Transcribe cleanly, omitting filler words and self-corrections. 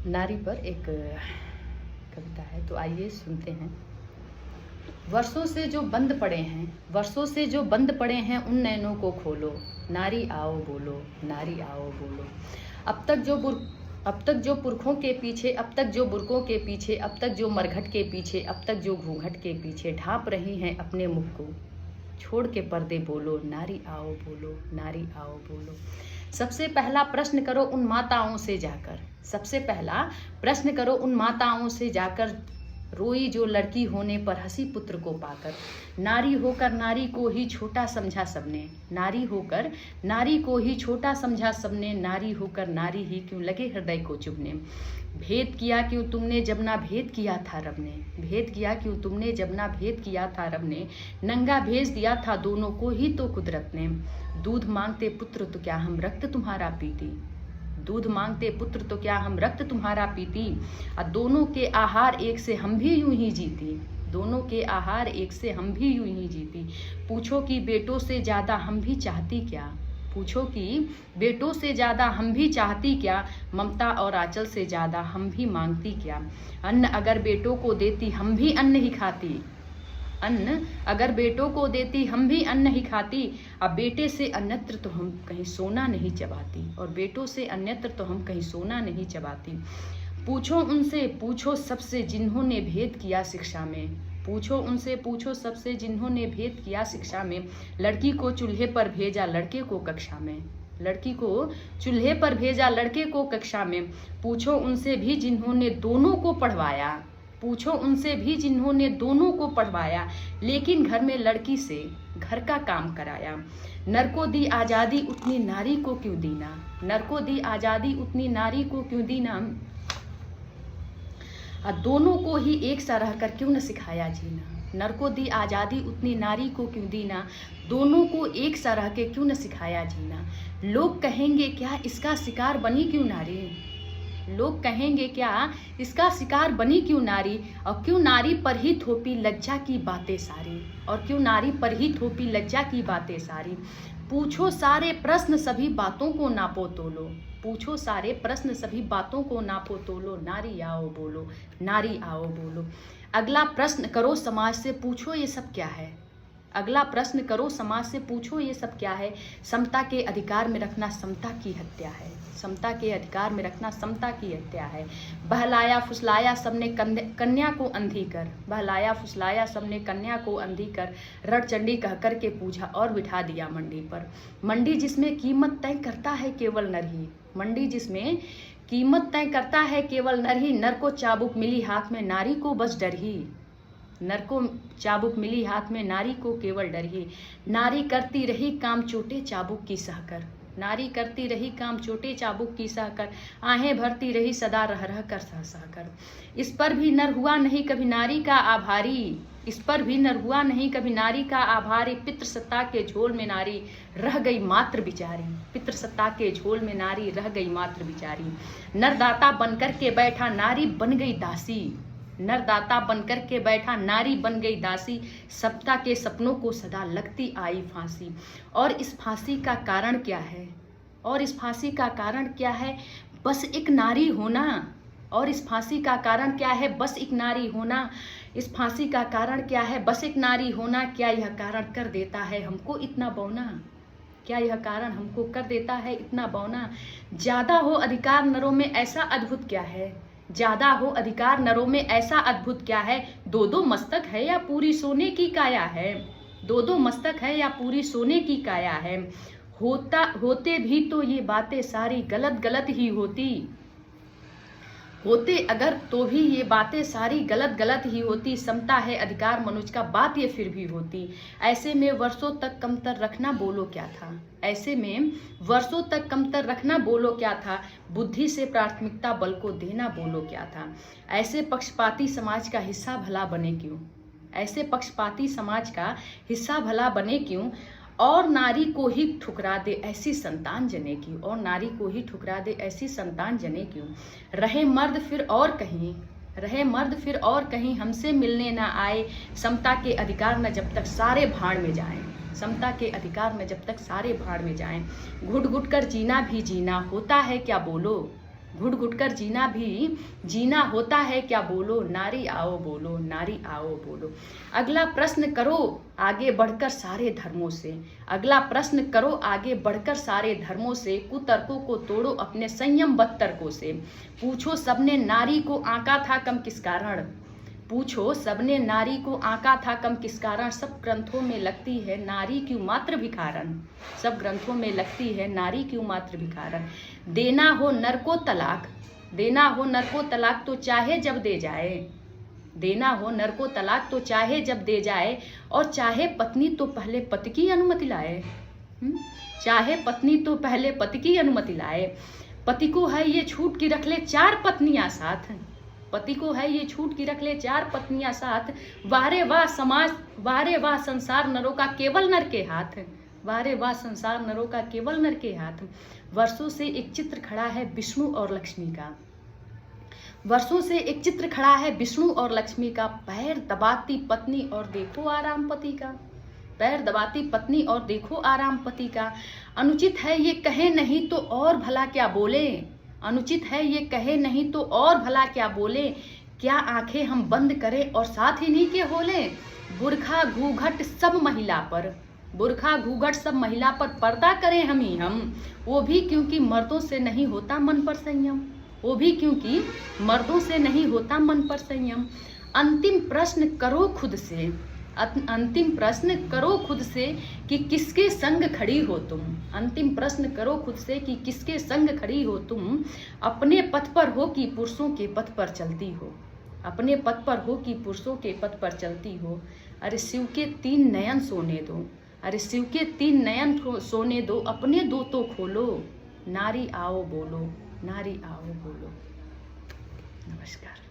नारी पर एक कविता है, तो आइए सुनते हैं। वर्षों से जो बंद पड़े हैं, वर्षों से जो बंद पड़े हैं, उन नैनों को खोलो, नारी आओ बोलो, नारी आओ बोलो। अब तक जो पुरखों के पीछे, अब तक जो बुरकों के पीछे, अब तक जो मरघट के पीछे, अब तक जो घूंघट के पीछे ढांप रही हैं अपने मुख को, छोड़ के पर्दे बोलो, नारी आओ बोलो, नारी आओ बोलो। सबसे पहला प्रश्न करो उन माताओं से जाकर, सबसे पहला प्रश्न करो उन माताओं से जाकर, रोई जो लड़की होने पर हंसी पुत्र को पाकर। नारी होकर नारी को ही छोटा समझा सबने, नारी होकर नारी को ही छोटा समझा सबने, नारी होकर नारी ही क्यों लगे हृदय को चुभने। भेद किया क्यों तुमने जब ना भेद किया था रब ने, भेद किया क्यों तुमने जब ना भेद किया था रब ने, नंगा भेज दिया था दोनों को ही तो कुदरत ने। दूध मांगते पुत्र तो क्या हम रक्त तुम्हारा पीती, दूध मांगते पुत्र तो क्या हम रक्त तुम्हारा पीती, और दोनों के आहार एक से हम भी यूं ही जीती, दोनों के आहार एक से हम भी यूं ही जीती। पूछो कि बेटों से ज्यादा हम भी चाहती क्या, पूछो कि बेटों से ज्यादा हम भी चाहती क्या, ममता और आंचल से ज्यादा हम भी मांगती क्या। अन्न अगर बेटों को देती हम भी अन्न ही खाती, अन्न अगर बेटों को देती हम भी अन्न ही खाती, अब बेटे से अन्यत्र तो हम कहीं सोना नहीं चबाती, और बेटों से अन्यत्र तो हम कहीं सोना नहीं चबाती। पूछो उनसे पूछो सबसे जिन्होंने भेद किया शिक्षा में, पूछो उनसे पूछो सबसे जिन्होंने भेद किया शिक्षा में। लड़की को चूल्हे पर भेजा लड़के को कक्षा में, लड़की को चूल्हे पर भेजा लड़के को कक्षा में। पूछो उनसे भी जिन्होंने दोनों को पढ़वाया, पूछो उनसे भी जिन्होंने दोनों को पढ़वाया, लेकिन घर में लड़की से घर का काम कराया। नर को दी आज़ादी उतनी नारी को क्यों दीना, नर को दी आज़ादी उतनी नारी को क्यों दीना, दोनों को ही एक सा रहकर क्यों न सिखाया जीना। नर को दी आज़ादी उतनी नारी को क्यों दीना, दोनों को एक सा रह के क्यों न सिखाया जीना। लोग कहेंगे क्या इसका शिकार बनी क्यों नारी, लोग कहेंगे क्या इसका शिकार बनी क्यों नारी, और क्यों नारी पर ही थोपी लज्जा की बातें सारी, और क्यों नारी पर ही थोपी लज्जा की बातें सारी। पूछो सारे प्रश्न सभी बातों को नापो तोलो, पूछो सारे प्रश्न सभी बातों को नापो तोलो, नारी आओ बोलो, नारी आओ बोलो। अगला प्रश्न करो समाज से पूछो ये सब क्या है, अगला प्रश्न करो समाज से पूछो ये सब क्या है। समता के अधिकार में रखना समता की हत्या है, समता के अधिकार में रखना समता की हत्या है। बहलाया फुसलाया सबने कन्या को अंधी कर, बहलाया फुसलाया सबने कन्या को अंधी कर। रणचंडी कह कर के पूछा और बिठा दिया मंडी पर, मंडी जिसमें कीमत तय करता है केवल नर ही, मंडी जिसमें कीमत तय करता है केवल नर ही। नर को चाबुक मिली हाथ में नारी को बस डर ही, नर को चाबुक मिली हाथ में नारी को केवल डर ही। नारी करती रही काम चोटे चाबुक की सहकर, नारी करती रही काम चोटे चाबुक की सहकर। आहें भरती रही सदा रह रह कर सह सहकर। इस पर भी नर हुआ नहीं कभी नारी का आभारी, इस पर भी नर हुआ नहीं कभी नारी का आभारी। पितृसत्ता के झोल में नारी रह गई मात्र बिचारी, पितृसत्ता के झोल में नारी रह गई मात्र बिचारी। नरदाता बनकर के बैठा नारी बन गई दासी, नरदाता बनकर के बैठा नारी बन गई दासी। सत्ता के सपनों को सदा लगती आई फांसी, और इस फांसी का कारण क्या है, और इस फांसी का कारण क्या है, बस एक नारी होना। और इस फांसी का कारण क्या है, बस एक नारी होना। इस फांसी का कारण क्या है, बस एक नारी होना। क्या यह कारण कर देता है हमको इतना बौना, क्या यह कारण हमको कर देता है इतना बौना। ज्यादा हो अधिकार नरों में ऐसा अद्भुत क्या है, ज्यादा हो अधिकार नरों में ऐसा अद्भुत क्या है। दो दो मस्तक है या पूरी सोने की काया है, दो दो मस्तक है या पूरी सोने की काया है। होते भी तो ये बातें सारी गलत गलत ही होती, होते अगर तो भी ये बातें सारी गलत गलत ही होती। समता है अधिकार मनुष्य का बात ये फिर भी होती। ऐसे में वर्षों तक कमतर रखना बोलो क्या था, ऐसे में वर्षों तक कमतर रखना बोलो क्या था। बुद्धि से प्राथमिकता बल को देना बोलो क्या था। ऐसे पक्षपाती समाज का हिस्सा भला बने क्यों, ऐसे पक्षपाती समाज का हिस्सा भला बने क्यों। और नारी को ही ठुकरा दे ऐसी संतान जने की, और नारी को ही ठुकरा दे ऐसी संतान जने क्यों। रहे मर्द फिर और कहीं, रहे मर्द फिर और कहीं हमसे मिलने ना आए। समता के अधिकार न जब तक सारे भाड़ में जाएं, समता के अधिकार में जब तक सारे भाड़ में जाएं। घुट घुट कर जीना भी जीना होता है क्या बोलो, घुट घुट कर जीना भी जीना होता है क्या बोलो, नारी आओ बोलो, नारी आओ बोलो। अगला प्रश्न करो आगे बढ़कर सारे धर्मों से, अगला प्रश्न करो आगे बढ़कर सारे धर्मों से, कुतर्कों को तोड़ो अपने संयमबद्ध तर्कों से। पूछो सबने नारी को आंका था कम किस कारण, पूछो सबने नारी को आंका था कम किस कारण, सब ग्रंथों में लगती है नारी क्यों मात्र भिखारन, सब ग्रंथों में लगती है नारी क्यों मात्र भिखारन। देना हो नर को तलाक, देना हो नर को तलाक तो चाहे जब दे जाए, देना हो नर को तलाक तो चाहे जब दे जाए, और चाहे पत्नी तो पहले पति की अनुमति लाए, चाहे पत्नी तो पहले पति की अनुमति लाए। पति को है ये छूट की रख ले 4 पत्नियां साथ, पति को है ये छूट की रख ले 4 पत्नियां साथ, वारे वाह समाज, वारे वाह संसार नरों का केवल नर के हाथ, वारे वाह संसार नरों का केवल नर के हाथ। वर्षों से एक चित्र खड़ा है विष्णु और लक्ष्मी का, वर्षों से एक चित्र खड़ा है विष्णु और लक्ष्मी का, पैर दबाती पत्नी और देखो आराम पति का, पैर दबाती पत्नी और देखो आराम पति का। अनुचित है ये कहे नहीं तो और भला क्या बोले, अनुचित है ये कहे नहीं तो और भला क्या बोले, क्या आंखें हम बंद करें और साथ इन्हीं के होले। बुरखा घूंघट सब महिला पर, बुरखा घूंघट सब महिला पर पर्दा करें हम ही हम, वो भी क्योंकि मर्दों से नहीं होता मन पर संयम, वो भी क्योंकि मर्दों से नहीं होता मन पर संयम। अंतिम प्रश्न करो खुद से, अंतिम प्रश्न करो खुद से कि किसके संग खड़ी हो तुम, अंतिम प्रश्न करो खुद से कि किसके संग खड़ी हो तुम। अपने पथ पर हो कि पुरुषों के पथ पर चलती हो, अपने पथ पर हो कि पुरुषों के पथ पर चलती हो। अरे शिव के 3 नयन सोने दो, अरे शिव के 3 नयन सोने दो, अपने 2 तो खोलो, नारी आओ बोलो, नारी आओ बोलो। नमस्कार।